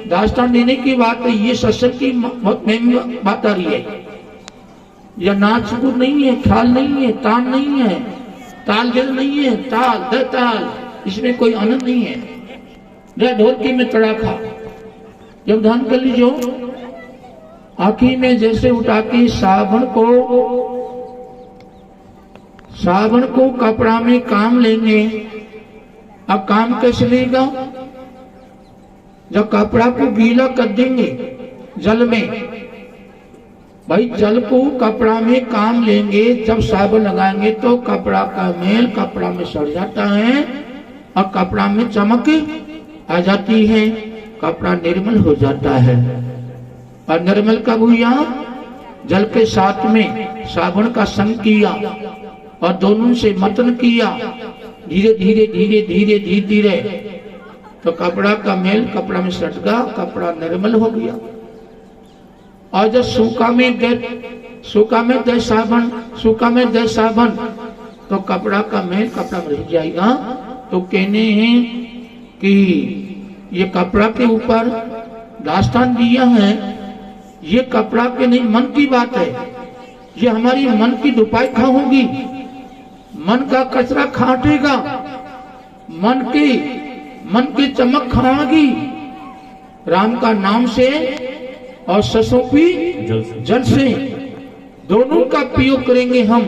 दास्तान देने की बात है, ये सत्संग की बहुत महंगी बात आ रही है। यह नाच गुर नहीं है, ख्याल नहीं है, तान नहीं है, ताल दिल नहीं है, ताल दे ताल, इसमें कोई आनंद नहीं है। जय ढोलकी में तड़ाखा। जब ध्यान कर लीजिए, आँखी में जैसे उठा के सावन को कपड़ा में काम लेंगे। अब काम कैसे लेगा? जब कपड़ा को गीला कर देंगे जल में, भाई जल को कपड़ा में काम लेंगे, जब साबुन लगाएंगे तो कपड़ा का मेल कपड़ा में सड़ जाता है और कपड़ा में चमक आ जाती है, कपड़ा निर्मल हो जाता है। और निर्मल कब हुआ? जल के साथ में साबुन का संग किया और दोनों से मंथन किया, धीरे धीरे धीरे धीरे धीरे धीरे, तो कपड़ा का मेल कपड़ा में सट गया, कपड़ा निर्मल हो गया। और जब सूखा में दे साबुन तो कपड़ा का मेल कपड़ा में रह जाएगा। तो कहने हैं कि ये कपड़ा के ऊपर दास्तान दिया है, ये कपड़ा के नहीं मन की बात है। ये हमारी मन की दुपाई खाओगी, मन का कचरा खाटेगा, मन की चमक खाओगी राम का नाम से और सरसों की जल से। दोनों का प्रयोग करेंगे, हम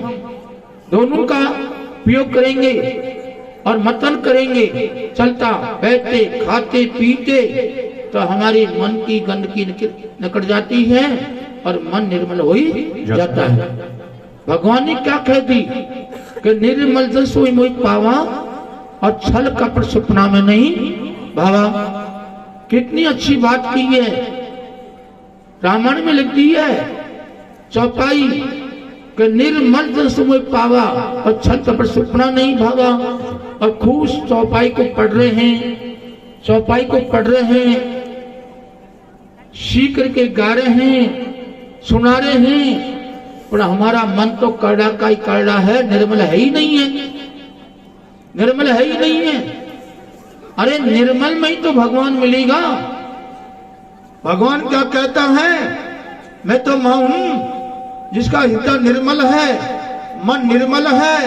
दोनों का प्रयोग करेंगे और मतन करेंगे, चलता बैठते खाते पीते, तो हमारी मन की गंदगी निकट जाती है और मन निर्मल हो ही जाता है। भगवान ने क्या कह दी कि निर्मल जल सोई मोहि पावा और छल कपट सपना में नहीं भावा। कितनी अच्छी बात की है, रामायण में लिख दी है चौपाई कि निर्मल जल सोई मोहि पावा और छल कपट सपना नहीं भावा। और खूब चौपाई को पढ़ रहे हैं, सीख करके गा रहे हैं, सुना रहे हैं, पर हमारा मन तो करड़ा का ही करड़ा है, निर्मल है ही नहीं है, निर्मल है ही नहीं है। अरे निर्मल में ही तो भगवान मिलेगा। भगवान क्या कहता है? मैं तो मां हूं जिसका हृदय निर्मल है, मन निर्मल है,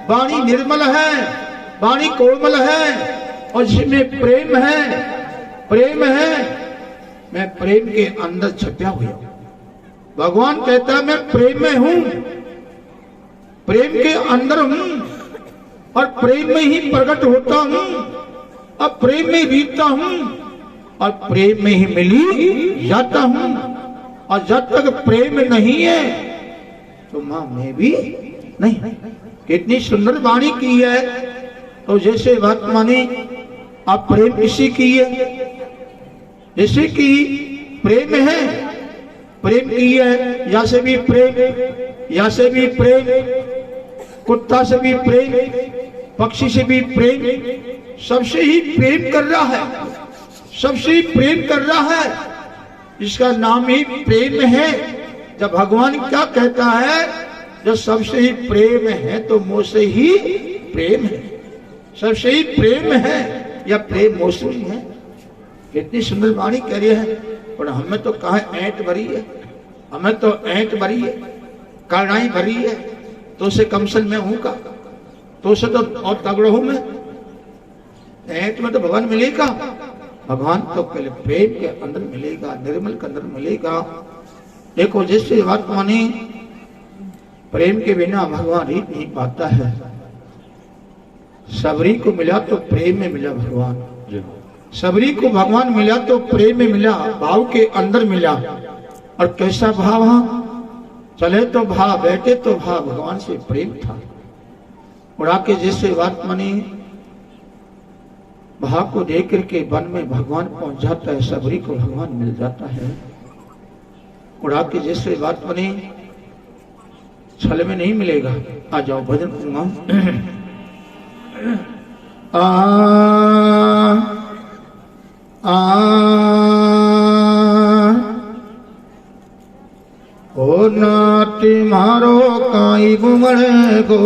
वाणी निर्मल है, वाणी कोमल है, और जिसमें प्रेम है, मैं प्रेम के अंदर छपा हुआ हूं। भगवान कहता है मैं प्रेम में हूं, प्रेम के अंदर हूं और प्रेम में ही प्रकट होता हूं और प्रेम में बीतता हूं और प्रेम में ही मिली जाता हूं। और जब तक प्रेम नहीं है तो मां मैं भी नहीं। कितनी सुंदर वाणी की है। तो जैसे बात माने आप प्रेम किसी की है, जैसे कि प्रेम है, प्रेम की है, या से भी प्रेम, कुत्ता से भी प्रेम, पक्षी से भी प्रेम, सबसे ही प्रेम कर रहा है, सबसे ही प्रेम कर रहा है। इसका नाम ही प्रेम है। जब भगवान क्या कहता है, जब सबसे ही प्रेम है तो मुझसे ही प्रेम है, सबसे ही प्रेम है या प्रेम मुझसे ही है। कितनी सुंदर वाणी कह रही है। पर हमें तो कहा ऐंठ भरी है, हमें तो ऐंठ भरी है, करनाई भरी है, तो से कमसल में हूं का, तो से तो और तगड़ा हूं मैं। ऐंठ में तो भगवान मिलेगा, भगवान तो पहले प्रेम के अंदर मिलेगा, निर्मल के अंदर मिलेगा। देखो जिससे बात मानी, प्रेम के बिना भगवान ही नहीं पाता है। सबरी को मिला तो प्रेम में मिला भगवान, सबरी को भगवान मिला तो प्रेम में मिला, भाव के अंदर मिला। और कैसा भाव? चले तो भाव, बैठे तो भाव, भगवान से प्रेम था। उड़ा के जैसे बात मानी, भाव को देख करके वन में भगवान पहुंच जाता है, सबरी को भगवान मिल जाता है। उड़ा के जैसे बात मानी, छल में नहीं मिलेगा। आ जाओ भजन कहूंगा। ओ नाती मारो काई बुमड़े को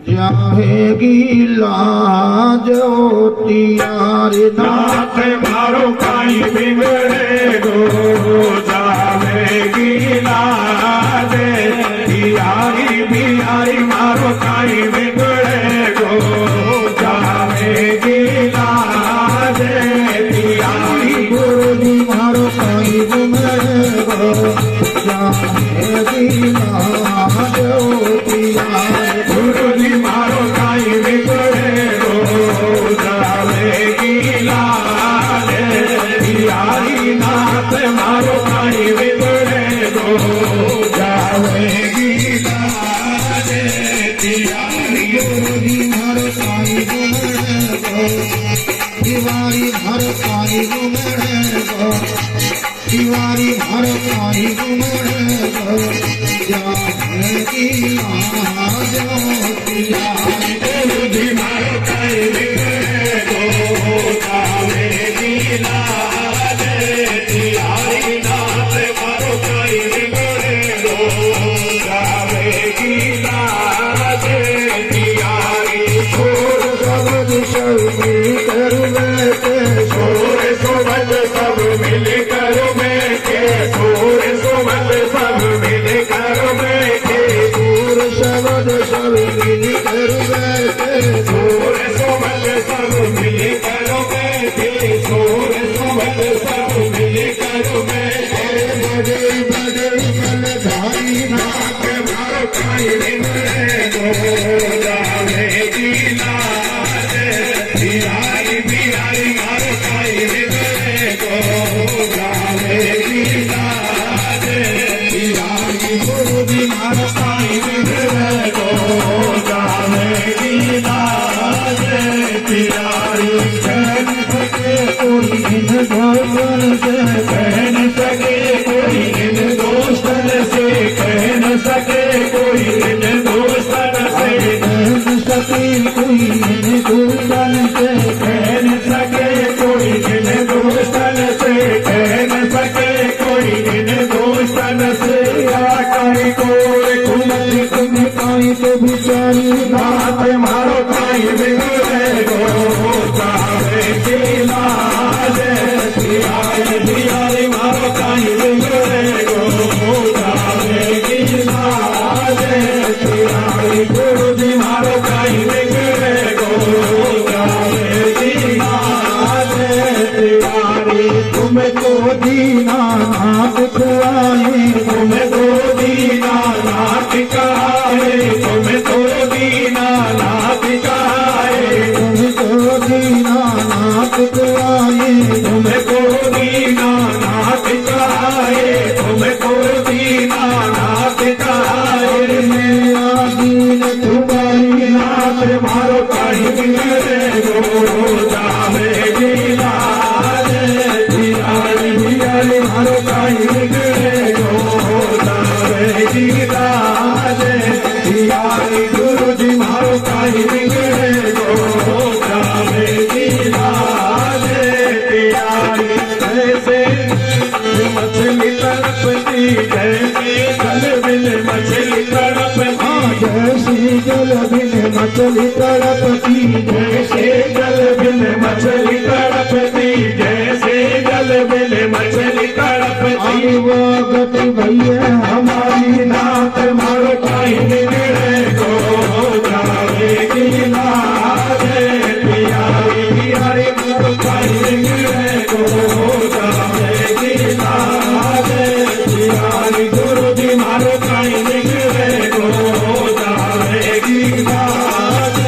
जाहेगी लाज होती यार, नाथ मारो काई घुमड़े गो तिवारी मारो काई घुमड़े गो जाने की मारो काई घुमड़े गो जाने की तिवारी नाथ मारो काई घुमड़े गो जाने की सब मिल कर बैठे सुर सुमन सब मिल कर बैठे सुर शब्द सब मिल कर बैठे सुर सुमन सब मिल कर बैठे सुर सुमन सब मिल कर बैठे बड़े बड़े मलधारी नाथ मारो काई घुमड़े गो जाने की लाज बिहारी बिहारी मारो काई घुमड़े गो जाने की लाज बिहारी गुरु जी मारो काई घुमड़े गो जाने की लाज बिहारी कहन सके कोई इन दोस्तन से कहन सके कोई इन दोस्तन से कहन सके कोई इन दोस्तन से कहन सके कोई इन दोस्तन से कहन सके कोई इन दोस्तन से कहन सके कोई इन दोस्तन से काई को कुमति तुम काई तो बिचारी नाथ मारो काई बिगड़े गो जाने की लाज बिहारी बिहारी मारो काई बिगड़े गो जाने की लाज बिहारी गुरु जी मारो काई बिगड़े गो जाने की लाज बिहारी तुमको दीना नाथ खुआए तुमको दीना नाथ खाए तुमको दीना नाथ खाए तुमको दीना नाथ खुआए तुमको दीना नाथ खाए तुमको दीना नाथ खाए मेरा दीन तुम्हारी नाथ मारो काई घुमड़े गो जाने की लाज बिहारी बिहारी मारो काई घुमड़े गो जाने की लाज बिहारी गुरु जी मारो काई घुमड़े गो जाने की लाज बिहारी कैसे मछली तड़पती जैसे जल बिन मछली तड़पती जैसे जल बिन मछली तड़पती जैसे जल बिन मछली तड़पती जैसे जल बिन मछली तड़पती वो गति भैया हमारी नाथ मारो काई घुमड़े गो जाने की लाज बिहारी बिहारी मारो काई घुमड़े गो जाने की लाज बिहारी गुरु जी मारो काई घुमड़े गो जाने की लाज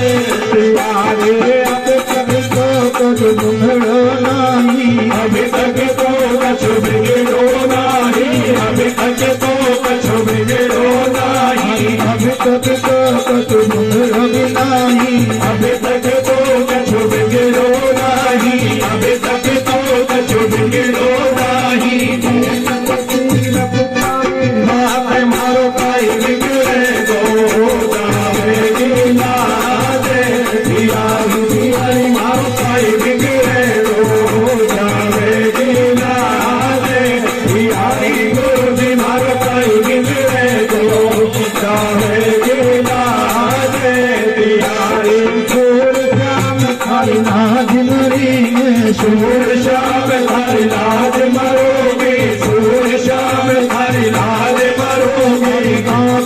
बिहारी अब तक तो कुछ बिगड़ो नहीं अभी तक तो कुछ बिगड़ो नहीं अभी तक तो कुछ बिगड़ो नहीं अभी तक तो कुछ बिगड़ो नहीं अभी तक तो कुछ बिगड़ो नहीं अभी तक तो कुछ बिगड़ो नहीं नाथ मारो काई बिगड़े गो जाने की लाज बिहारी बिहारी मारो काई बिगड़े गो जाने की लाज बिहारी गुरु जी मारो काई बिगड़े गो जाने की लाज बिहारी सूर श्याम खाली नाज मरेंगे सूर श्याम खाली नाज मरोगे सूर श्याम खाली नाज मरोगे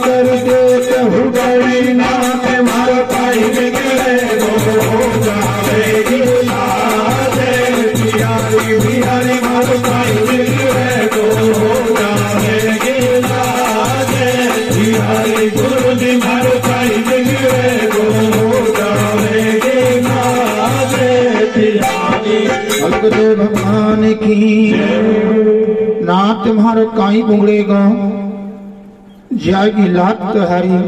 कर देते हो गई नाथ मारो काई बिगड़े गो जाने की लाज बिहारी बिहारी मारो काई बिगड़े गो जाने की लाज बिहारी गुरु जी मारो काई बिगड़े गो जाने की लाज बिहारी भगवान की नाथ तुम्हारो काई बुंगड़ेगा जाएगी लात तुम्हारी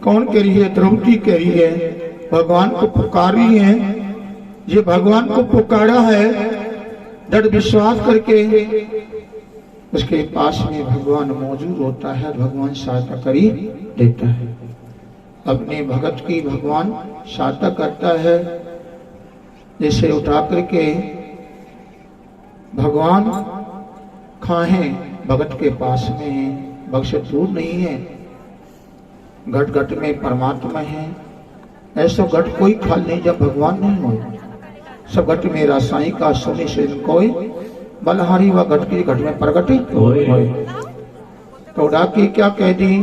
कौन कह रही है द्रौपदी कह रही है भगवान को पुकार रही है ये भगवान को पुकारा है दृढ़ विश्वास करके उसके पास में भगवान मौजूद होता है, भगवान सहायता करी देता है। अपने भगत की भगवान सहायता करता है। जैसे उठा करके भगवान खाए भगत के पास में है, भगत से दूर नहीं है, घट घट में परमात्मा है। ऐसा घट कोई खाल नहीं जब भगवान नहीं हो। सब घट में रासायनिक का सोने से कोई बलहारी व घट की घट में प्रगटित होए। तो डाकी क्या कह दी,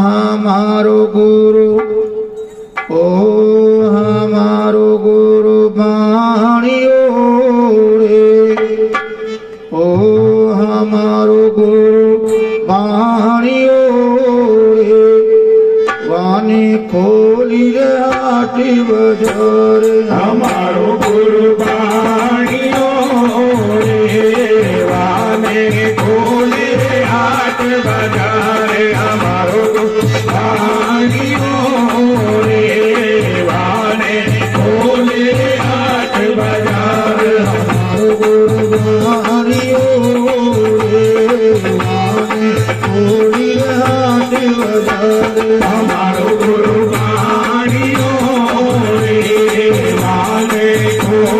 हमारो गुरु ओ हमारो गुरु बाणियो रे, ओ हमारो गुरु बाणियो रे, वाने खोली रे हाट बाजार। हमारो गुरु बाणियो रे, वाने खोली रे हाट बाजार। हमारो गुरु बाणियो रे, वाने खोली रे हाट बाजार। हमारो गुरु बाणियो रे, वाने खोली रे हाट बाजार। हमारो गुरु बाणियो रे, वाने खोले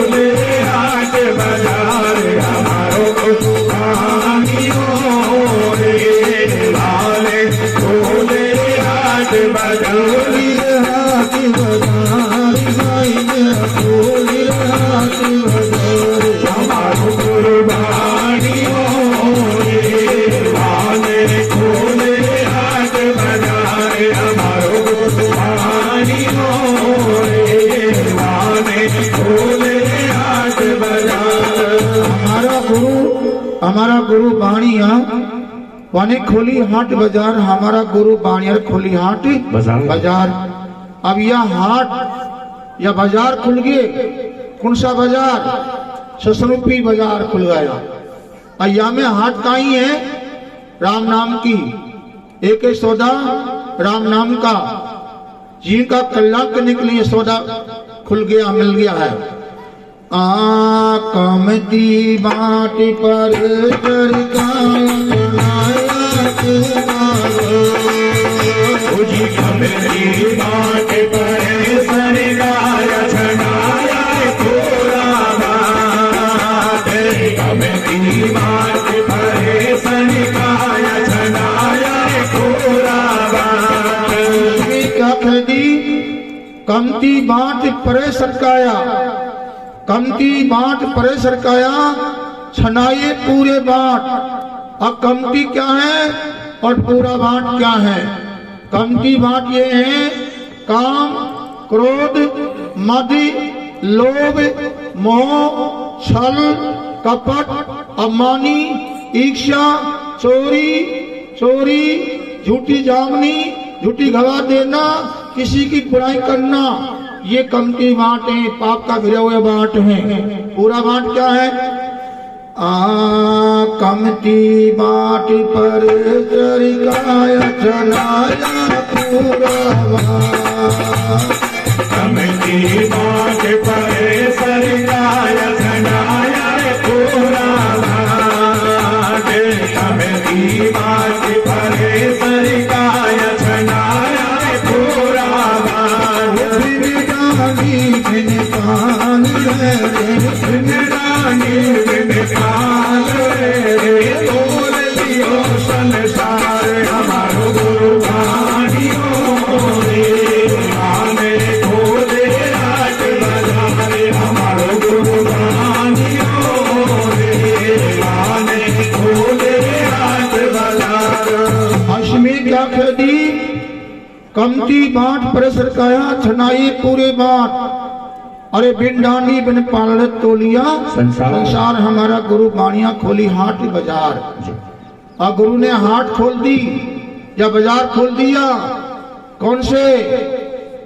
हाट बाजार। हमारो गुरु बाणियो रे, वाने खोले हाट बाजार। हमारो गुरु बाणियो रे, वाने खोले हाट बाजार। हमारो गुरु बाणियो रे, वाने खोले हाट बाजार। हमारा गुरु बाणिया वाने खोली हाट बाजार। हमारा गुरु बाणिया खोली हाट बाजार। अब यह हाट या बाजार खुल गए। कौन सा बाजार? ससरूपी बाजार खुल गया। अया में हाट का ही है राम नाम की, एक ही सौदा राम नाम का, जिनका कल्याण करने के लिए सौदा खुल गया, मिल गया है। कमती बाट पर कमती बाट पर सरगाया छनाया थोड़ा बात। कमती बाट पर सरगाया छनाया थोड़ा बात। क्या कह दी? कमती बाट परे सरकाया, कमती बाट परे सरकाया, छनाए पूरे बाट। अब कमती क्या है और पूरा बाट क्या है? कमती बाट ये है काम, क्रोध, मद, लोभ, मोह, छल, कपट, अमानी, ईर्ष्या, चोरी, झूठी जामनी, झूठी गवाह देना, किसी की बुराई करना, ये कमती बाट है, पाप का गिरे हुए बाट है। पूरा बाट क्या है? कमती बाट पर सरकाया छनाया पूरा बाट। कमती बाट पर सरकाया छनाया पूरा बाट। कमती बाट पर सरकाया छनाया पूरा बाट। जिंदगानी बिन पान जिंदगानी बिन पाल रे, तोल दियो संसार। हमारो गुरु बाणियो रे, वाने खोले हाट बाजार। हमारो गुरु बाणियो रे, वाने खोले हाट बाजार। में क्या कह दी? कमती बाट पर सरकाया छनाई पूरे बाट। अरे बिन डानी बिन पाल तोलिया संसार। हमारा गुरु बाणिया खोली हाट बाजार। और गुरु ने हाट खोल दी या बाजार खोल दिया। कौन से?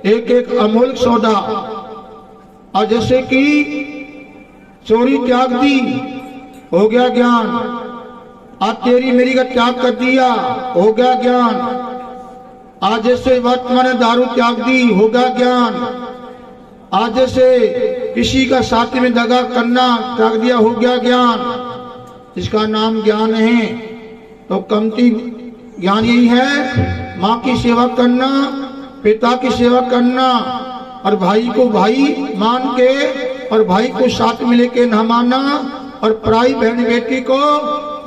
एक एक अमूल्य सौदा। और जैसे कि चोरी त्याग दी, हो गया ज्ञान। आज तेरी मेरी का त्याग कर दिया, हो गया ज्ञान। आज से वर्तमान दारू त्याग दी, होगा ज्ञान। आज से किसी का साथ में दगा करना त्याग दिया, हो गया ज्ञान। इसका नाम ज्ञान है। तो कमती ज्ञान यही है, माँ की सेवा करना, पिता की सेवा करना, और भाई को भाई मान के और भाई को साथ में लेके न माना, और पराई बहन बेटी को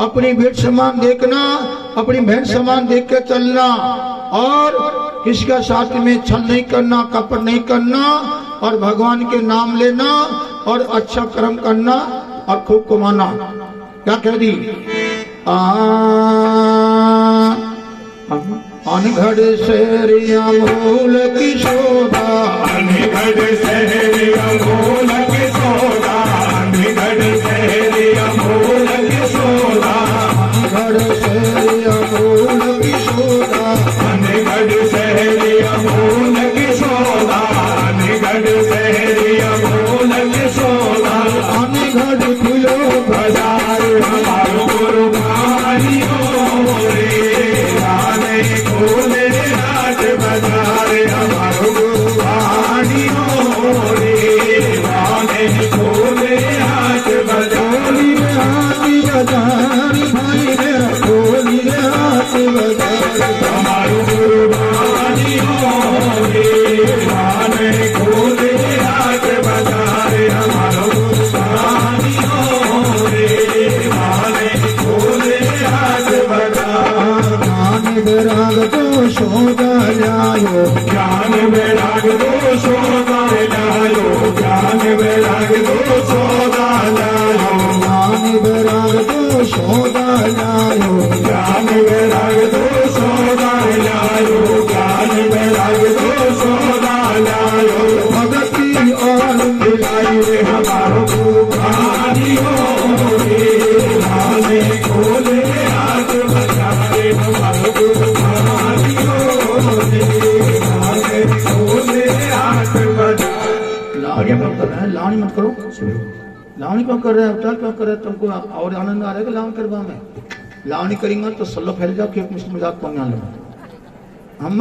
अपनी बेट समान देखना, अपनी बहन समान देख के चलना, और किसका साथ में छल नहीं करना, कपट नहीं करना, और भगवान के नाम लेना, और अच्छा कर्म करना, और खूब कमाना। क्या कह दी? अनघड़ शहरिया मूल की सोदा, अनघड़ शहरिया मूल की सोदा, अनघड़ शहरिया मूल की सोदा, अनघड़ शहरिया मूल की सोदा, अनघड़ शहरिया मूल की सोदा, अनघड़ शहरिया मूल की सोदा। अनघड़ खुलो बाजार हमारो गुरुबानियों रे, राने खोले हाट बाजार हमारो गुरुबानियों रे, राने खोले हाट बाजार। हाथी बाजार भाई मेरा खोली हाथी बाजार, हमारो गुरुबानियों रे, राने खोले हाट बाजार हमारो गुरुबानियों रे, राने खोले हाट बाजार। ज्ञान वैराग तो सौदा लायो, ज्ञान वैराग दो सौदा लायो, ज्ञान वैराग दो सौदा लायो, ज्ञान वैराग तो सौदा लायो, ज्ञान वैराग दो सौदा लायो, ज्ञान वैराग दो सौदा लायो। भगती और मिलाई रे हमारो गुरुबानियों रे, राने खोले हाथ बजारे हमारो गुरुबानियों रे, राने खोले हाथ बजारे। लावणी क्यों कर रहे हैं? लावणी मत करो। लावणी क्यों कर रहे हैं? अवतार क्यों कर रहे हैं? तुमको और आनंद आ रहा है कि लावणी करवा में? लावणी करेंगे तो सल्लो फैल जाओ कि मजाक कौन लो। हम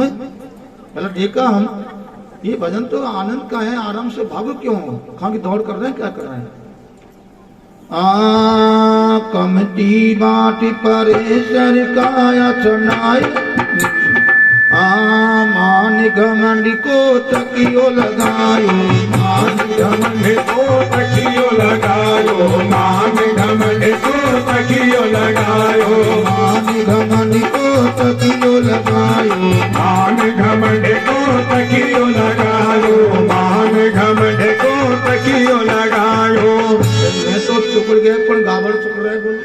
पहले देखा हम ये भजन तो आनंद का है, आराम से भागो क्यों? कहाँ की दौड़ कर रहे हैं? क्या कर रहे हैं? कमती बाटी परे सरकाया चनाई, मान घमंड को तकियो लगायो, मान घमंड को तकियो लगायो, मान घमंड को तकियो लगायो, मान घमंड को तकियो लगायो, मान घमंड को तकियो लगायो, मान घमंड को तकियो लगायो। मैं तो चुक गया पर गाबर चुक रहा है। बोलो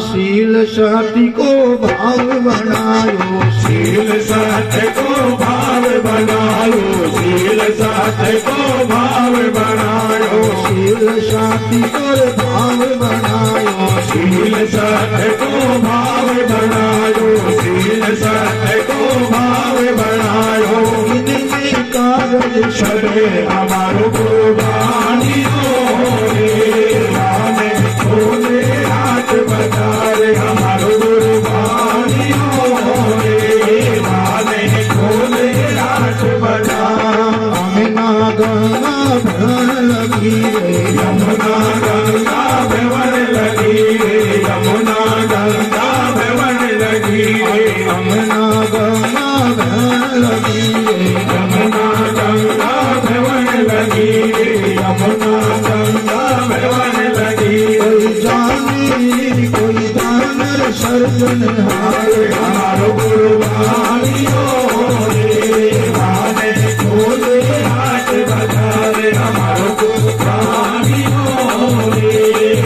शील साथी को भाव बनायो, शील साथ को भाव बनायो, शील साथ को भाव बनायो, शील साथी को भाव बनायो, शील साथ को भाव बनायो, शील साथ को भाव बनायो। इनमें कागज छड़े हमारो गुरुबानियों रे, राने खोले हाथ बजारे हमारो गुरुबानियों रे, राने खोले हाथ बजारे। यमुना गंगा भरण लगी रे, यमुना गंगा भवन लगी रे, यमुना गंगा भवन लगी रे, यमुना गंगा भरण लगी रे, यमुना गंगा भवन लगी रे, यमुना गंगा भवन लगी रे। कोई जानर सर्जन हारे, हमारो गुरुबानियों रे, राने खोले हाथ बजारे हमारो गुरुबानियों रे,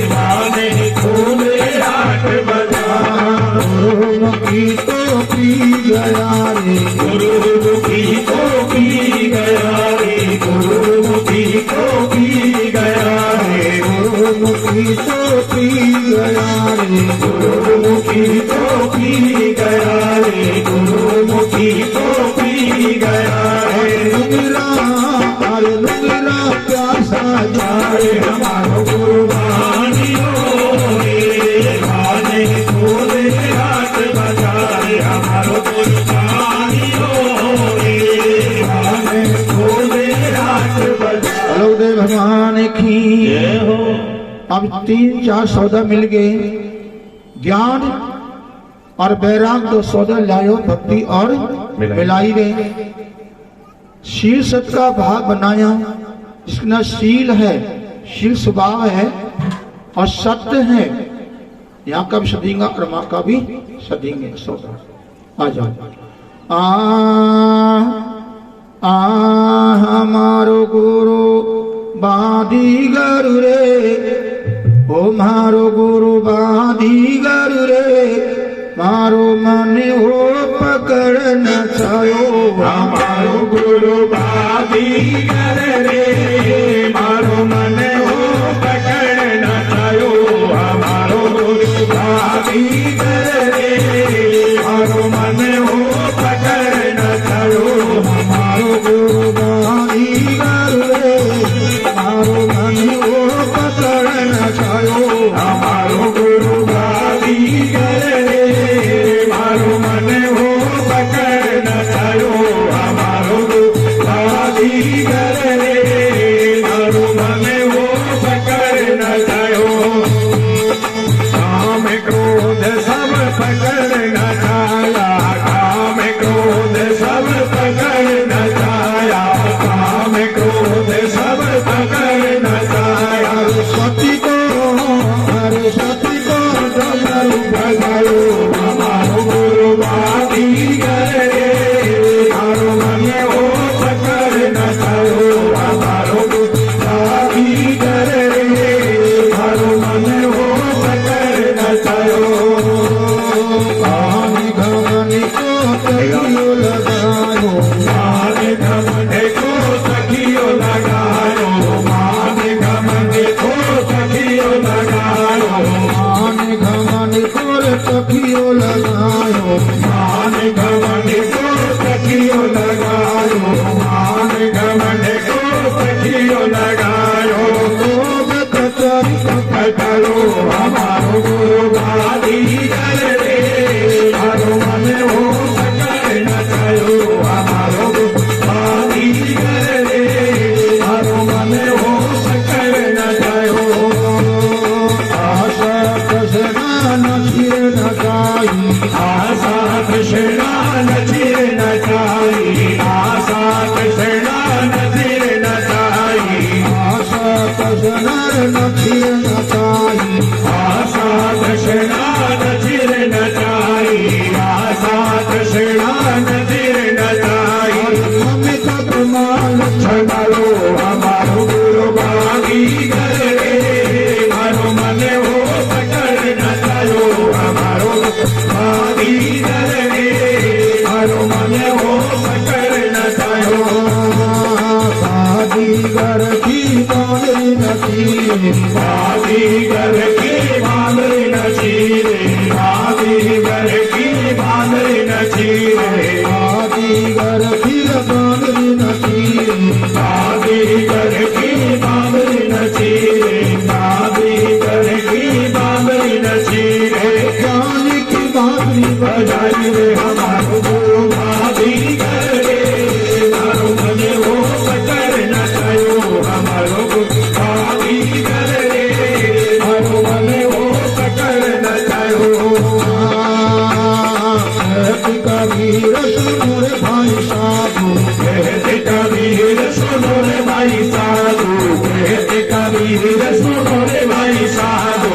राने खोले हाथ बजारे। गुरुमुखी तो पी गया रे, गुरुमुखी को पी गया रे, गुरुमुखी को पी गया रे, गुरुमुखी तो पी गया रे, गुरुमुखी को पी गया रे, गुरुमुखी को पी गया रे। लुंगरा प्यासा जाए हमारो गुरुबानियों रे, राने खोले हाथ भगवान की। जय हो। अब 3-4 सौदा मिल गए, ज्ञान और वैराग 2 सौदा लायो, भक्ति और मिलाई गए। शील सत का भाग बनाया, जिसका शील है, शील स्वभाव है और सत्य है। यहाँ का भी सदेंगे और माँ का भी सदेंगे। सौदा आ जाओ। हमारो गुरु बादीगर रे, ओ मारो गुरु बादीगर रे, मारो मन हो पकड़ न छायो। हमारो गुरु बादीगर रे, मारो मन हो पकड़ न छायो। हमारो गुरु बादीगर रे, मारो मन हो पकड़ न छायो। हमारो गुरु बादीगर रे, मारो मन हो पकड़ न छायो। हमारो गुरु बादीगर रे, मारो मन हो पकड़ न छायो। हमारो गुरु बादीगर रे, मारो मन हो पकड़ न छायो। काम क्रोध सब पकड़ न छाया, काम क्रोध सब पकड़ न छाया, काम क्रोध सब पकड़ न छाया। सती को, अरे सती को डमरू भगायो। हमारो गुरु बादीगर रे, मारो मन हो पकड़ न छायो। हमारो गुरु बादीगर रे, मारो मन हो पकड़ न छायो। पानी घमनी को कहियो लगायो, मान घमंड को सखियो लगायो, मान घमंड को सखियो लगायो, पानी घमनी को सखियो लगायो। मान घमंड को सखियो लगायो, मान घमंड को सखियो लगायो। लोग कचरी पकड़ो हमारो गुरु बादीगर रे, मारो मन हो पकड़ न छायो। हमारो गुरु बादीगर रे, मारो मन हो पकड़ न छायो। आशा कसना नचिर नचाई, आशा कृष्णा नचिर नचाई, आशा कृष्णा नचिर नचाई, आशा कसना नचिर नचाई। आशा कृष्णा नचिर नचाई, आशा कृष्णा नचिर नचाई। अमित कमाल छड़ालो हमारो गुरु बादीगर रे, मारो मन हो पकड़ न छायो। हमारो बादीगर रे, मारो मन हो पकड़ न छायो। बादीगर की बांधरी नचीरे, बादीगर की बांधरी नचीरे, बादीगर की बांधरी नचीरे, बादीगर की बांधरी नचीरे। बादीगर की बांधरी नचीरे, बादीगर की बांधरी नचीरे। ज्ञान की बांधरी बजाई रे हमारो गुरु बादीगर रे, मारो मन हो पकड़ न छायो। हमारो गुरु बादीगर रे, मारो मन हो पकड़ न छायो। कबीर सुनो रे भाई साधु, कहते कबीर सुनो रे भाई साधु, कहते कबीर सुनो रे भाई साधु,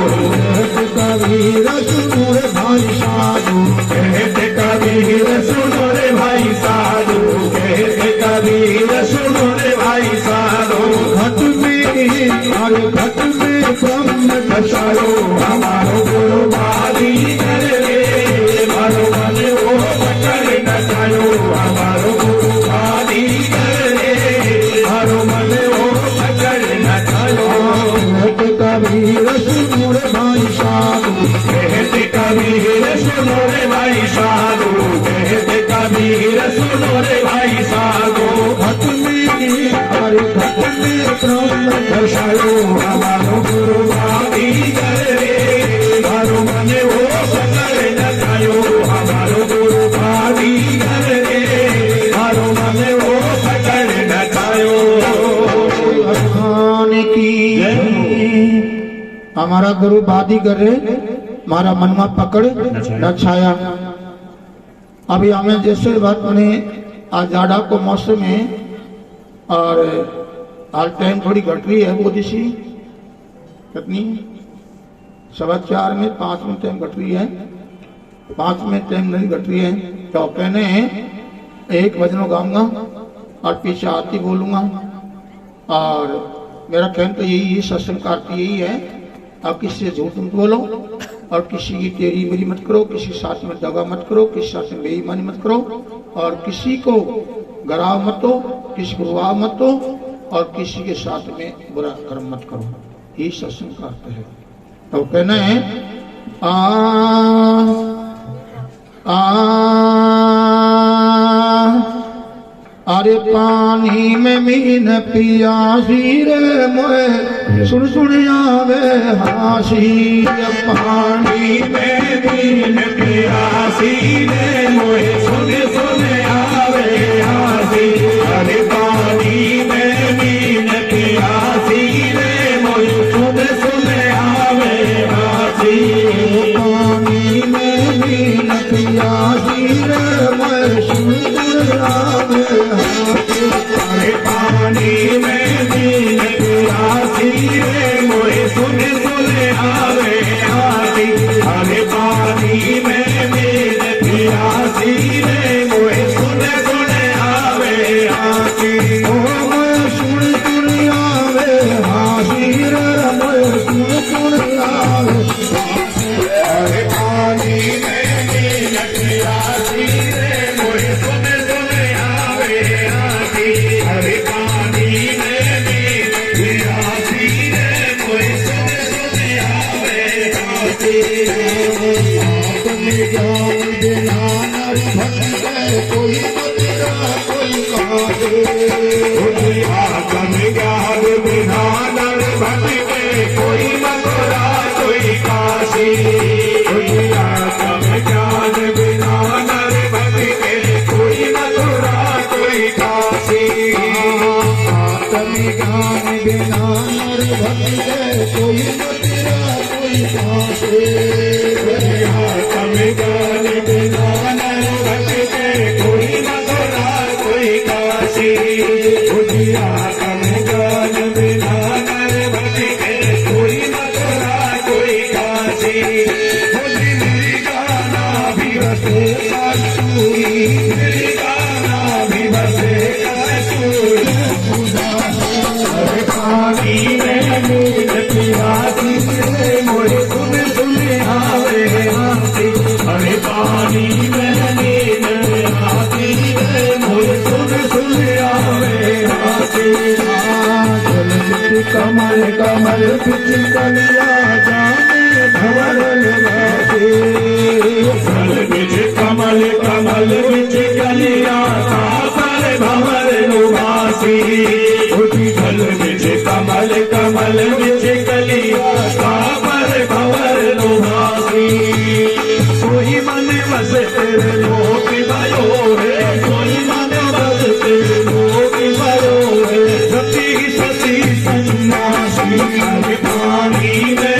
कबीर सुनो रे भाई साधु। कहते कबीर सुनो रे भाई साधु, कहते कबीर सुनो रे भाई साधु। घट में, अरे घट में ब्रह्म बचाओ हमारो गुरु बादीगर रे, मारो मन हो पकड़ न छायो। हमारो गुरु बादीगर रे, मारो मन हो पकड़ न छायो। कबीर सुनो रे भाई साधु, कहते कबीर सुनो रे भाई साधु, कहते कबीर सुनो रे भाई साधु। घट में, अरे घट में ब्रह्म बचाओ हमारो गुरु बादीगर रे, मारो मन हो पकड़ न छायो। हमारो गुरु बादीगर रे, मारो मन हो पकड़ न छायो। भगवान हमारा गुरु बादी करे मारा मनमा पकड़ न छाया। अभी हमें जैसे बात में आज जाड़ा को मौसम है और हाल टाइम थोड़ी घट रही है वो दिशी कितनी 4:15 में 5 मिनट टाइम घट रही है 5 मिनट टाइम नहीं घट रही है। तो कहने 1 बजनो गाऊंगा और पीछे आती बोलूंगा और मेरा कहना तो यही है सत्संग का अर्थ यही है अब किसी से झूठ मत बोलो और किसी की तेरी मेरी मत करो, किसी के साथ में दगा मत करो, किसी साथ में बेईमानी मत करो और किसी को गराव मत दो, किसी को रुआ मत दो और किसी के साथ में बुरा कर्म मत करो। यही सत्संग का अर्थ है। तो कहना है अरे पानी में मीन पियासी रे मोए सुन सुन आवे हासी। पानी में मीन पियासी रे मोए सुन सुन आवे हासी। अरे पानी में मीन पियासी रे मोए सुन सुन आवे हासी। पानी में मीन पियासी रे मोए सुन सुन आवे हासी। अरे पानी में मीन पियासी रे मोए सुन सुन आवे हासी। अरे पानी में मीन पियासी रे मोए सुन सुन आवे हासी। ओ मोए सुन सुन आवे हासी रे मोए सुन सुन आवे। अरे पानी में मीन पियासी रे मोए सुन सुन आवे हासी। अरे पानी में मीन पियासी रे मोए सुन सुन आवे हासी। अपने ज्ञान बिना नर भटके कोई तेरा कोई काहे। आत्म ज्ञान बिना नर भटके कोई मथुरा कोई काशी। आत्म ज्ञान बिना नर भटके कोई मथुरा कोई काशी। आत्म ज्ञान बिना नर भटके कोई तेरा कोई काहे। आत्म ज्ञान बिना नर भटके कोई मथुरा कोई काशी। आत्म ज्ञान बिना नर भटके कोई मथुरा कोई काशी। मेरी गाना भी बसे कसूरी, मेरी गाना भी बसे कसूरी। अरे पानी में मीन पियासी रे मोए सुन सुन आवे हासी। अरे पानी में मीन पियासी रे मोए सुन सुन आवे हासी। कमल कमल पिच कलिया जाने भंवर लगासे। फल बिच कमल कमल बिच कलिया कापर भंवर लुभासी। फल बिच कमल कमल बिच कलिया कापर भंवर लुभासी। कोई मन बस तेरे लोक भयो है, कोई मन बस तेरे लोक भयो है। सती सती सन्यासी। अरे पानी में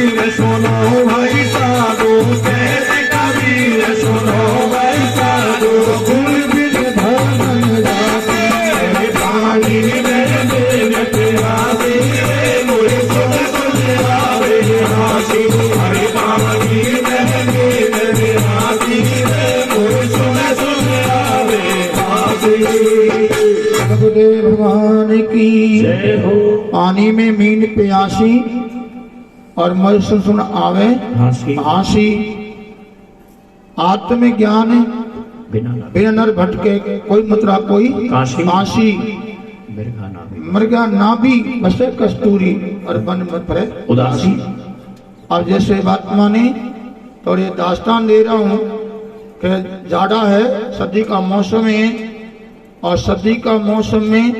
कबीर सुनो भाई साधु, कहते कबीर सुनो भाई साधु, गुण बिन धन जाति, पानी में देन प्यासी, मोरे सुन सुन आवे हासी, हरे पानी में देन प्यासी, मोरे सुन सुन आवे हासी। गुरुदेव भगवान की जय हो। पानी में मीन प्यासी और मर सुन आवे हासी हासी। आत्म ज्ञान बिना नर भटके, कोई मतरा कोई काशी। काशी। मृगा नाभि बसे कस्तूरी और बन मत परे उदासी। अब जैसे बात मानी तो ये दास्तान दे रहा हूँ कि जाड़ा है, सर्दी का मौसम है, और सर्दी का मौसम में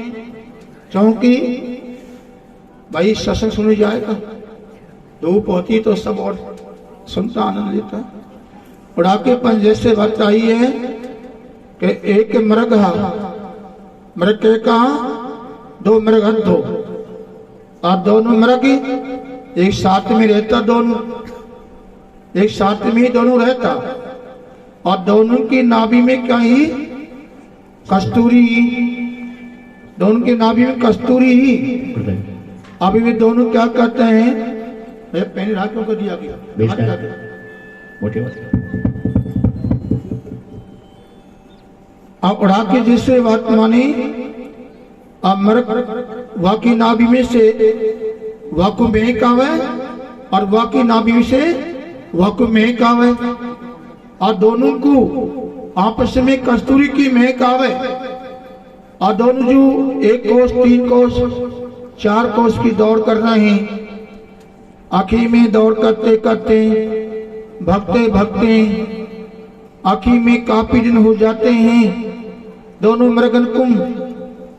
क्योंकि भाई सत्संग सुनी जाएगा, धूप होती तो सब और सुनता आनंद लेता। उड़ाकेपन जैसे बात आई है कि एक मृग का दो मृग दो, और दोनों मृग एक साथ में रहता, दोनों एक साथ में ही दोनों रहता, और दोनों की नाभि में क्या ही कस्तूरी, दोनों की नाभि में कस्तूरी ही। अभी वे दोनों क्या करते हैं, पहले रातों को दिया गया अब उड़ा के जिससे बात मानी, अब मृग वाकी नाभि में से वाकु महक आवे और वाकी नाभि में से वाकु महक आवे, और दोनों को आपस में कस्तूरी की महक आवे, और दोनों जो 1 कोस 3 कोस 4 कोस की दौड़ कर रहे हैं, आखिर में दौड़ करते करते भगते भगते आखिर में काफी दिन हो जाते हैं। दोनों मृगन कुम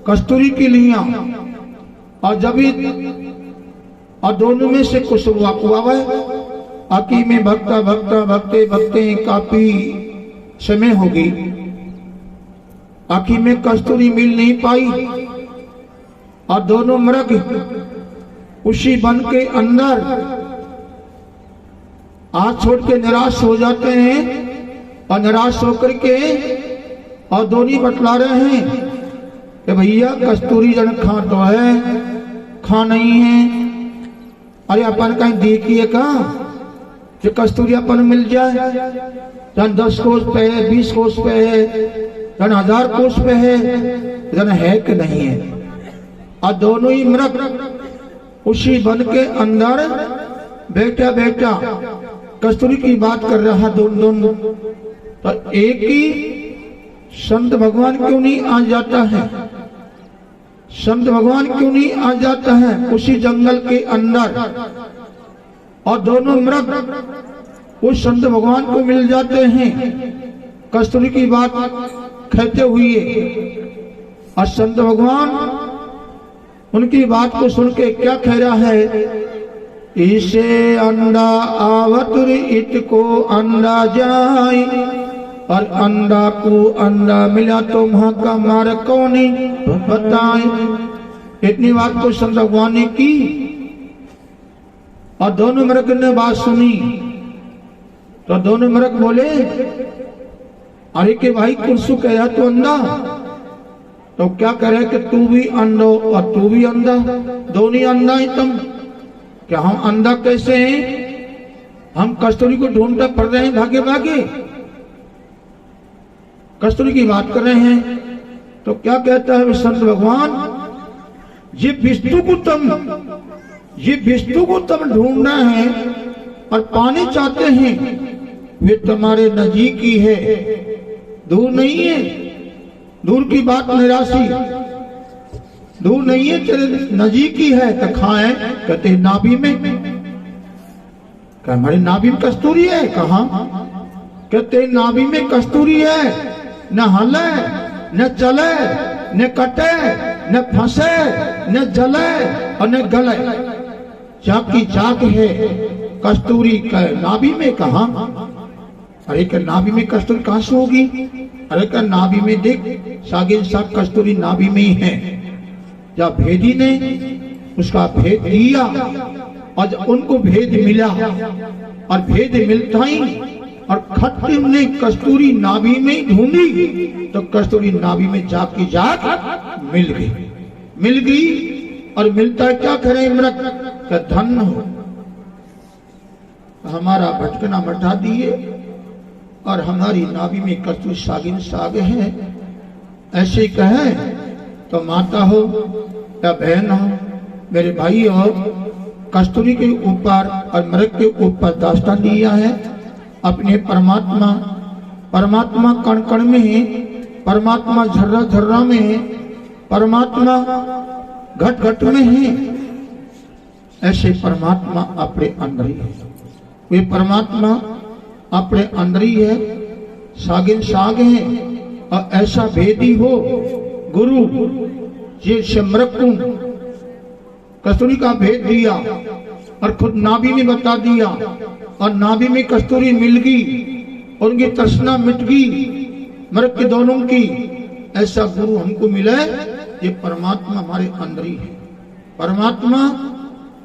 कस्तूरी की लिया, और जब और दोनों में से कुछ वाकुआवे, आखिर में भगता भगता भगते भगते काफी समय होगी, आखिर में कस्तूरी मिल नहीं पाई, और दोनों मृग उसी वन के अंदर हाथ छोड़ के निराश हो जाते हैं, और निराश होकर के और दोनों बतला रहे हैं कि भैया कस्तूरी जन खा तो है, खा नहीं है। अरे अपन कहीं देखिए कहाँ जो कस्तूरी अपन मिल जाए, जन 10 कोस पे है, 20 कोस पे है, जन 1000 कोस पे है, जन है कि नहीं है। और दोनों ही मृग उसी वन के अंदर बैठा बैठा कस्तूरी की बात कर रहा दोनों। तो एक ही संत भगवान क्यों नहीं आ जाता है, संत भगवान क्यों नहीं आ जाता है उसी जंगल के अंदर, और दोनों मृग उस संत भगवान को मिल जाते हैं कस्तूरी की बात कहते हुए, और संत भगवान उनकी बात को सुन के क्या कह रहा है, इसे अंडा आवतुर इत को अंडा जाए, और अंडा को अंडा मिला तो वहां का मार कौन बताए। इतनी बात को संत भगवान ने की, और दोनों मृग ने बात सुनी, तो दोनों मृग बोले अरे के भाई कुर्सू कह रहा तू अंधा, तो क्या करे कि तू भी अंधो और तू भी अंधा, दोनों अंधा है तुम। क्या हम अंधा कैसे हैं, हम कस्तूरी को ढूंढते पड़ रहे हैं भागे भागे, कस्तूरी की बात कर रहे हैं। तो क्या कहता है संत भगवान, ये विष्णु को तुम ढूंढना है और पानी चाहते हैं, वे तुम्हारे नजीक ही है, दूर नहीं है। दूर की बात निराशी, दूर नहीं है, तेरे नजीक ही है। तो खाए कहते नाभि में, क्या हमारी नाभि में कस्तूरी है? कहा कहते नाभि में कस्तूरी है, न हले न चले न कटे न फंसे न जले और न गले, चाकी चाक है कस्तूरी का नाभि में। कहा अरे का नाभि में कस्तूरी कहां से होगी? अरे का नाभि में देख सागिन साग कस्तूरी नाभि में ही है। जब भेदी ने उसका भेद दिया और जब उनको भेद मिला और भेद मिलता ही और खट्टे ने कस्तूरी नाभि में ढूंढी तो कस्तूरी नाभि में जाग मिल गई और मिलता है क्या करें मृत का धन हो हमारा भटकना मटा दिए और हमारी नाभि में कस्तूरी सागिन साग है ऐसे कहे तो माता हो या बहन हो मेरे भाई हो कस्तूरी के ऊपर और मृग के ऊपर दास्तान दिया है अपने परमात्मा कण कण में है परमात्मा झर्रा झर्रा में है परमात्मा घट घट में है ऐसे परमात्मा अपने अंदर ही है वे परमात्मा अपने अंदर ही है सागिन साग है और ऐसा भेदी हो गुरु ये शमरक को कस्तूरी का भेद दिया और खुद नाभि में बता दिया और नाभि में कस्तूरी मिल गई और उनकी तृष्णा मिट गई मृग के दोनों की ऐसा गुरु हमको मिले ये परमात्मा हमारे अंदर ही है परमात्मा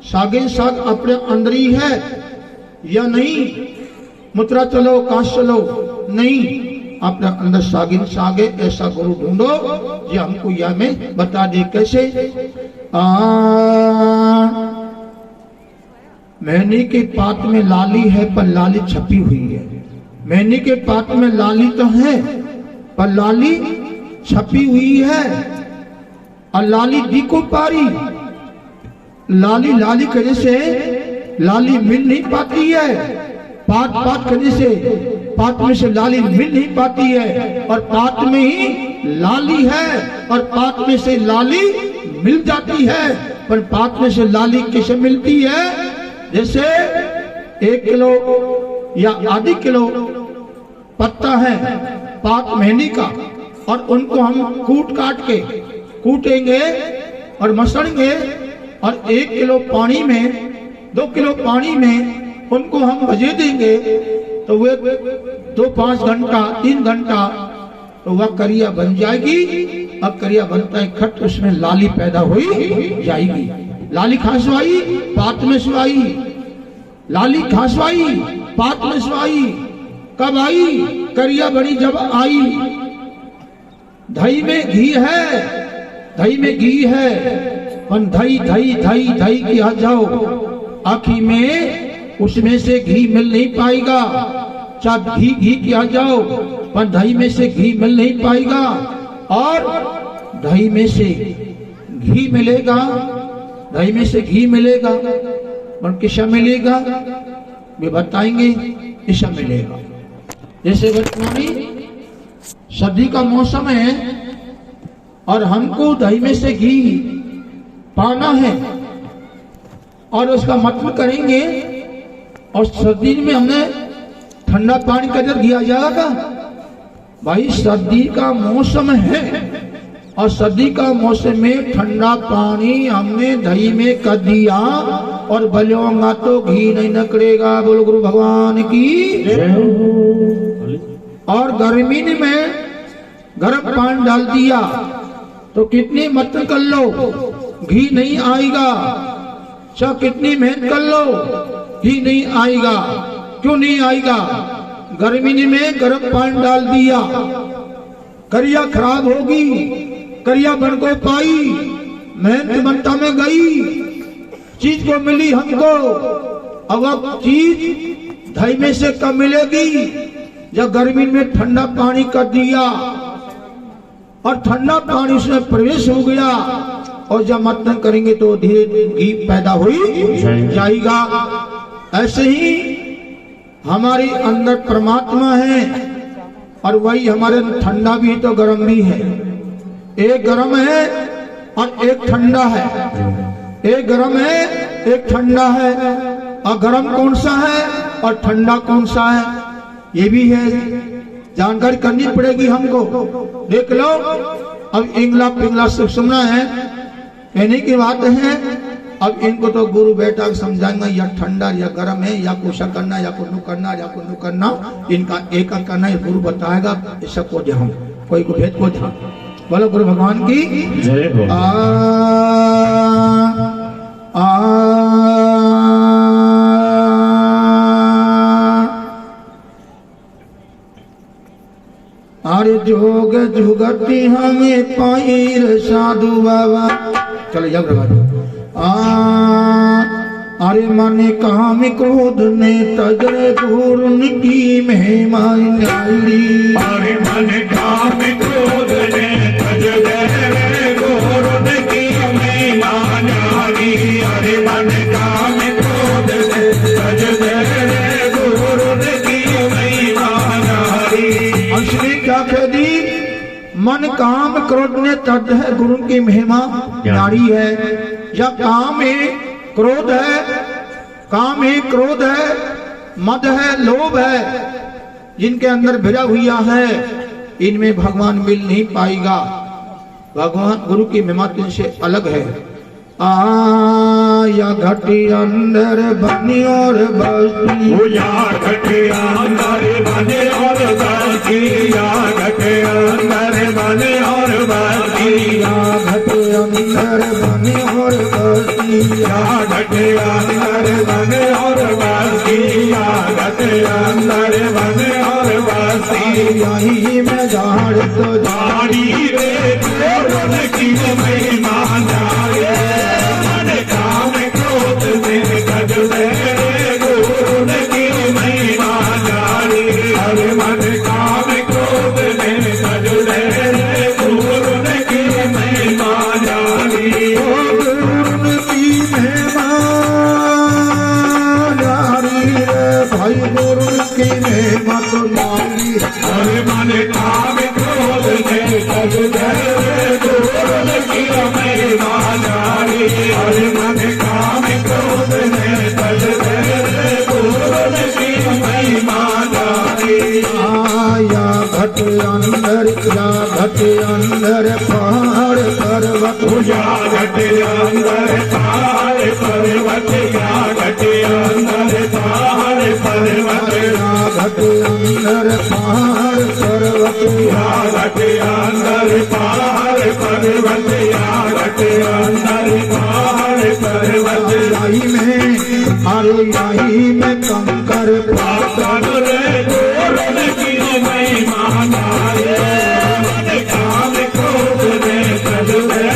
सागे साग अपने अंदर ही है या नहीं मुद्रा चलो काश चलो नहीं अपने अंदर सागिन सागे ऐसा गुरु ढूंढो ये हमको यह में बता दे कैसे मैनी के पात में लाली है पर लाली छपी हुई है मैनी के पात में लाली तो है पर लाली छपी हुई है और लाली दिखो पारी लाली लाली करने से लाली मिल नहीं पाती है पात पात करने से पात में से लाली मिल नहीं पाती है और पात में ही लाली है और पात में से लाली मिल जाती है पर पात में से लाली कैसे मिलती है जैसे 1 किलो या आधी किलो पत्ता है पात मेहंदी का और उनको हम कूट काट के कूटेंगे और मसलेंगे और 1 किलो पानी में 2 किलो पानी में उनको हम भजे देंगे तो वे 2-5 घंटा 3 घंटा तो वह करिया बन जाएगी अब करिया बनता है खट उसमें लाली पैदा हुई जाएगी लाली खासवाई पात में सुवाई लाली खासवाई पात में सुवाई कब आई करिया बनी जब आई दही में घी है दही में घी है पर दही दही दही दही की आ जाओ आखी में उसमें से घी मिल नहीं पाएगा चाहे घी घी किया जाओ पर दही में से घी मिल नहीं पाएगा और दही में से घी मिलेगा दही में से घी मिलेगा और किसा मिलेगा वे बताएंगे किसा मिलेगा जैसे वर्तमानी सर्दी का मौसम है और हमको दही में से घी पाना है और उसका मतलब करेंगे और सर्दी में हमने ठंडा पानी का जर दिया जाएगा भाई सर्दी का मौसम है और सर्दी का मौसम में ठंडा पानी हमने दही में कर दिया और बलोंगा तो घी नहीं निकलेगा बोलो गुरु भगवान की और गर्मी में गर्म पानी डाल दिया तो कितनी मत कर लो घी नहीं आएगा चाहे कितनी मेहनत कर लो घी नहीं आएगा क्यों नहीं आएगा गर्मी में गर्म पानी डाल दिया करिया खराब होगी करिया बन को पाई मेहनत बनता में गई चीज को मिली हमको अब चीज दही में से कब मिलेगी जब गर्मी में ठंडा पानी कर दिया और ठंडा पानी उसमें प्रवेश हो गया और जब मतन करेंगे तो धीरे धीरे घी पैदा हुई जाएगा ऐसे ही हमारे अंदर परमात्मा है और वही हमारे ठंडा भी तो गर्म भी है एक गर्म है और एक ठंडा है एक गर्म है एक ठंडा है और गर्म कौन सा है और ठंडा कौन सा है ये भी है जानकारी करनी पड़ेगी हमको देख लो अब इंगला पिंगला सब सुनना है कहने की बात है अब इनको तो गुरु बैठा समझाएंगे या ठंडा या गर्म है या कुछ करना या कुछ करना या कुछ करना इनका एक करना है गुरु बताएगा ऐसा को ध्यान कोई को भेद को ध्यान बोलो गुरु भगवान की जय हो। अरे जोग जुगति हमें पाई रे साधु बाबा। चलो जग लगा दो। अरे मन काम क्रोध ने तजरे गुरुन की महिमा न्यारी। अरे मन काम क्रोध ने तजरे गुरुन की महिमा न्यारी। अरे मन काम क्रोध ने तजरे गुरुन की महिमा न्यारी। अंश ने क्या कह दी? मन काम क्रोध ने तज है गुरु की महिमा न्यारी है। या काम है क्रोध है, काम है क्रोध है, मद है, लोभ है, जिनके अंदर भिड़ा हुआ है, इनमें भगवान मिल नहीं पाएगा। भगवान गुरु की महिमा इनसे अलग है। या घटी अंदर बनी और बसी। या घटे अंदर बने और बसी। या घटे अंदर बने और बसी। या घटे अंदर बनी और बसी। या घटे अंदर बने और बसी। या घटे अंदर बने और बसी। यही में झाड़ तो झाड़ी रे गुरुन की महिमा न्यारी। मन काम क्रोध में तजरे गुरुन की महिमा न्यारी। अरे मन काम क्रोध में तजरे गुरुन की महिमा न्यारी। गुरुन की महिमा न्यारी रे भाई, गुरुन की महिमा तो न्यारी। अरे मन काम क्रोध में तजरे गुरुन की महिमा न्यारी। अरे मन काम क्रोध में तजरे गुरुन की महिमा न्यारी। या घट अंदर, या घट अंदर पहाड़ पर्वत। या घटे अंदर पहाड़ पर्वत। या घटे अंदर पहाड़ पर्वत। या घट अंदर पहाड़ पर्वत। या घटे अंदर पहाड़ पर्वत। या घटे अंदर पहाड़ पर्वत। यही में, अरे यही में कंकर पातन रे गुरुन की महिमा न्यारी। मन काम क्रोध में तजरे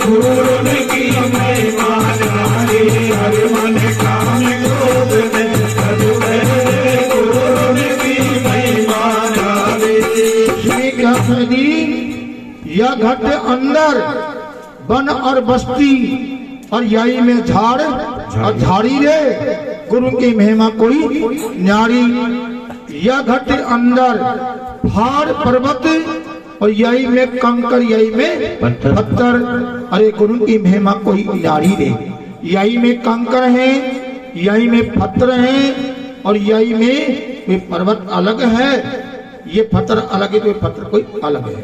गुरुन की महिमा न्यारी। हरे मन काम क्रोध में तजरे गुरुन की महिमा न्यारी। इसमें क्या कह दी? या घट अंदर वन और बस्ती, और यही में झाड़ और झाड़ी रे गुरु की महिमा कोई न्यारी। या घट अंदर पहाड़ पर्वत, और यही में कंकर, यही में पत्थर। अरे गुरु की महिमा कोई न्यारी रे। यही में कंकर है, यही में पत्थर है, और यही में वे पर्वत अलग है, ये पत्थर अलग है, तो पत्थर कोई अलग है।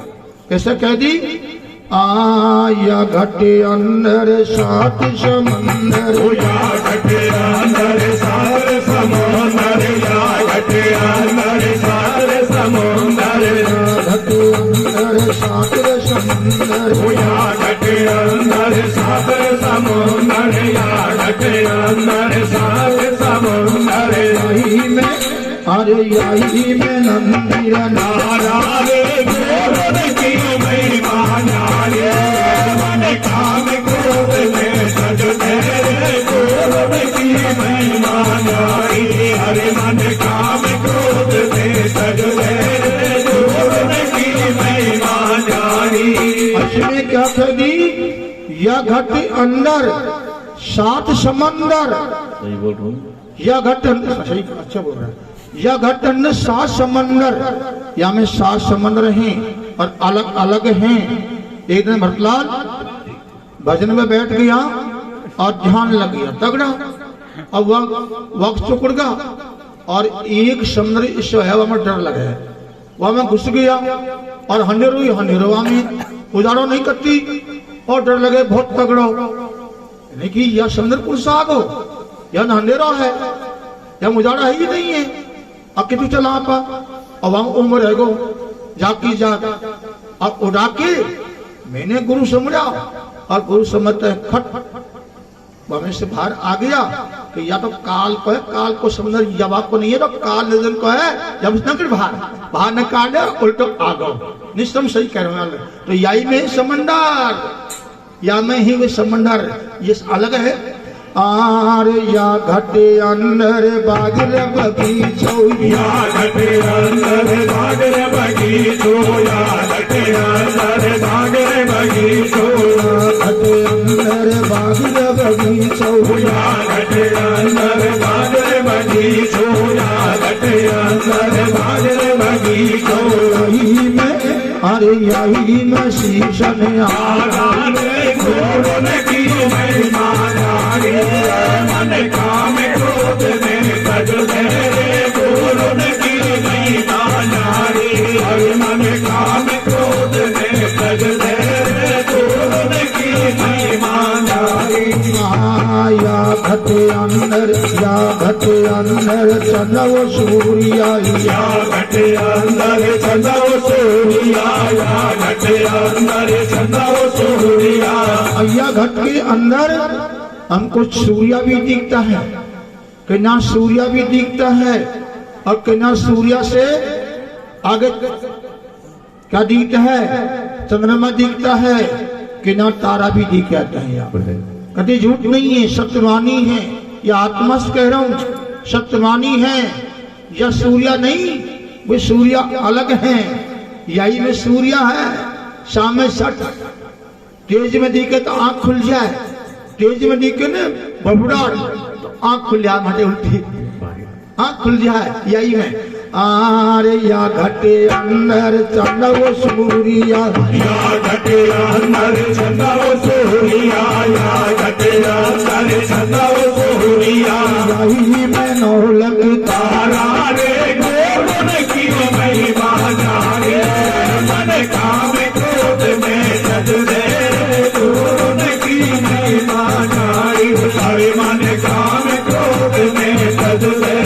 कैसे कह दी? या घटे अंदर सात समंदर। या घटे अंदर सात समुंदर। या घटे अंदर सात समुंदर। घटे अंदर सात समंदर। या घटे अंदर सात समुंदर। या घटे अंदर सात समुंदर। यही में, अरे यही में नंदी नारारे गुरुन की महिमा न्यारी। मन काम क्रोध में तजरे गुरुन की महिमा न्यारी। हरे मन काम क्रोध में तजरे गुरुन की महिमा न्यारी। इसमें क्या कह दी? या घट अंदर सात समंदर। सही बोल रहा हूँ। या घट अंदर, सही, अच्छा बोल रहा है। या घट अंदर सात समंदर, या में सात समंदर हैं और अलग अलग हैं। एक दिन भरतलाल भजन में बैठ गया और ध्यान लग गया तगड़ा। अब वक्त चुकड़ गया और एक समुद्र इस हवा में डर लगा है, वहां में घुस गया और हंडेरो में उजाड़ो नहीं करती और डर लगे बहुत तगड़ो। नहीं कि यह समुद्र पुरुष आगो, यह अंधेरा है, यह उजाड़ा ही नहीं है। अब कितु चला आपा और वहां उम्र है गो जाकी जा। अब उड़ा के मैंने गुरु समझा और गुरु समझते खट वहां से बाहर आ गया कि या तो काल को है, काल को समंदर जवाब को नहीं है, तो काल नजर को है जब नगर बाहर न काटे उल्टो आगो निश्चम सही कह रहे हैं। तो यही में समंदर, या में ही वे समंदर ये अलग है। आर या घटे अंदर बागर बगीचो, या घटे अंदर बागर बगीचो, या घटे अंदर बागर बगीचो, घटे अंदर बागर बगीचो, या घटे अंदर बागर बगीचो, या घटे अंदर बागर बगीचो। यही में अरे यही में शीशन आराम घोड़न की महिमा नारी, मन काम क्रोध में तज दे, घोड़न की महिमा नारी, मन काम क्रोध में तज दे, घोड़न की महिमा नारी। या घटे अंदर, या घटे अंदर चंदव सूर्या, या घटे अंदर चंदव सूर्या, या घटे अंदर चंदव सूर्या। या घट के अंदर हमको सूर्य भी दिखता है, कि ना सूर्य भी दिखता है, और कि ना सूर्य से आगे क्या दिखता है, चंद्रमा दिखता है, कि ना तारा भी दिख जाता है। यहाँ पर कभी झूठ नहीं है, सत्यवानी है, या आत्मा से कह रहा हूं सत्यवानी है, या सूर्य नहीं, वे सूर्य अलग है। यही में सूर्य है, शाम में सट तेज में दिखे तो आंख खुल जाए, तेज में दिखे न बबुड़ाट तो आंख खुल जाए, मटे उल्टी आंख खुल जाए। यही में आरे या घटे अंदर चंदव सूर्या, या घटे अंदर चंदव सूर्या, या घटे अंदर चंदव सूर्या। यही में नौलख तारा रे घोड़न की महिमा नारी, मन काम क्रोध में तज दे, घोड़न की महिमा नारी, हरे मन काम क्रोध में तज दे,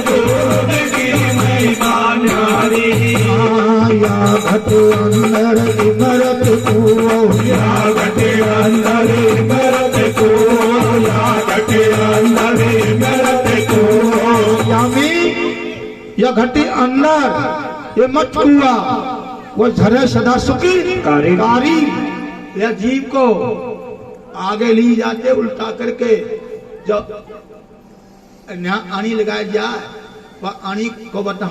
घोड़न की महिमा नारी। या घटे अंदर इमरत कुओ, या घटे अंदर इमरत को, या घटे अंदर इमरत को। यामी या घटे अंदर ये मत कुआ, वो झरे सदा सुखी कारी। या जीव को आगे ली जाते उल्टा करके, जब आनी लगाया जाए वह आनी को बता।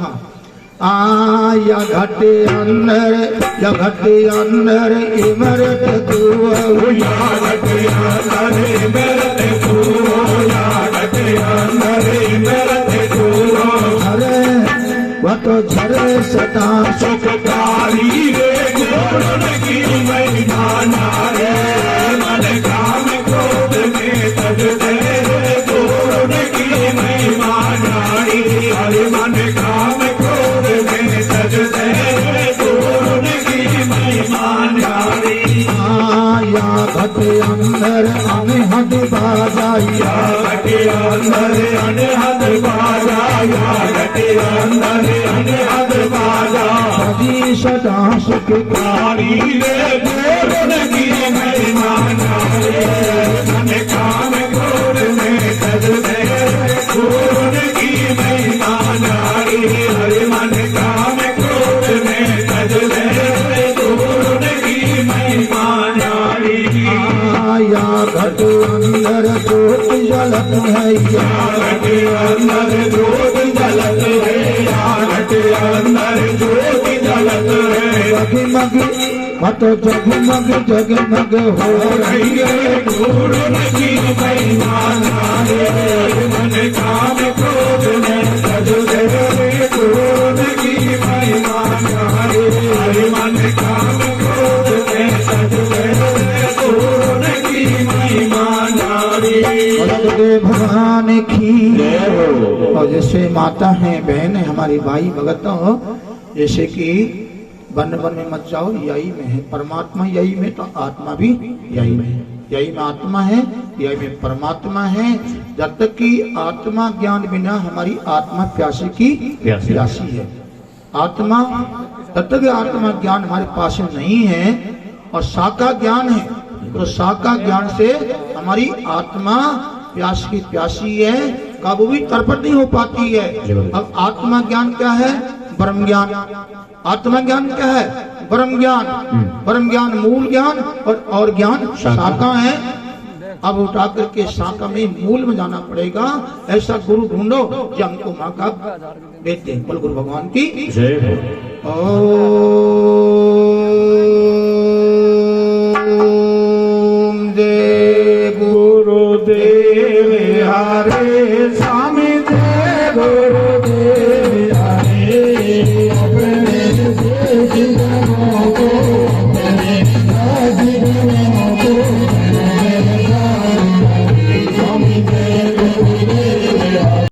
या घटे अंदर, या घटे अंदर इमरत कुआ, या घटे अंदर इमरत को, या घटे अंदर इमरत को। झरे वह तो झरे सदा सुखकारी रे घोड़न की महिमा नारी, मन काम क्रोध में तज दे, घोड़न की महिमा नारी, हरे मन काम क्रोध में तज दे, घोड़न की महिमा नारी। या घटे अंदर अनहद बाजा, या घटे अंदर अनहद बाजा, या घटे अंदर अनहद बाजा। सजी सदा सुखकारी रे घोड़न की महिमा नारी, मन काम क्रोध में तज दे, घोड़न की महिमा नारी, हरे मन काम क्रोध में तज दे, घोड़न की महिमा नारी। या घटे अंदर ज्योत जलत है, या घटे अंदर ज्योत जलत है, या घटे अंदर ज्योत जलत है। जगमग मत जगमग जगमग हो रही है, घोड़न की महिमा नारी, मन काम क्रोध में तज दे, घोड़न की महिमा नारी, हरे मन काम क्रोध में तज दे, घोड़न की महिमा नारी। दे भगवान की। और जैसे माता है, बहन है, हमारी भाई भगत हो, जैसे कि वन वन में मत जाओ, यही में है परमात्मा, यही में तो आत्मा भी यही में है, यही में आत्मा है, यही में परमात्मा है। जब तक कि आत्मा ज्ञान बिना हमारी आत्मा प्यासी की प्यासी है। आत्मा तब तक आत्मा ज्ञान हमारे पास में नहीं है, और साका ज्ञान है, तो साका ज्ञान से हमारी आत्मा प्यास की प्यासी है, काबू भी तरपत नहीं हो पाती है। अब आत्मा ज्ञान क्या है? ब्रह्म ज्ञान। आत्मा ज्ञान क्या है? ब्रह्म ज्ञान। ब्रह्म ज्ञान मूल ज्ञान और ज्ञान शाखा है। अब उठा करके शाखा में मूल में जाना पड़ेगा। ऐसा गुरु ढूंढो जो हमको माँ का वेद दे। बोल गुरु भगवान की जय हो। ओ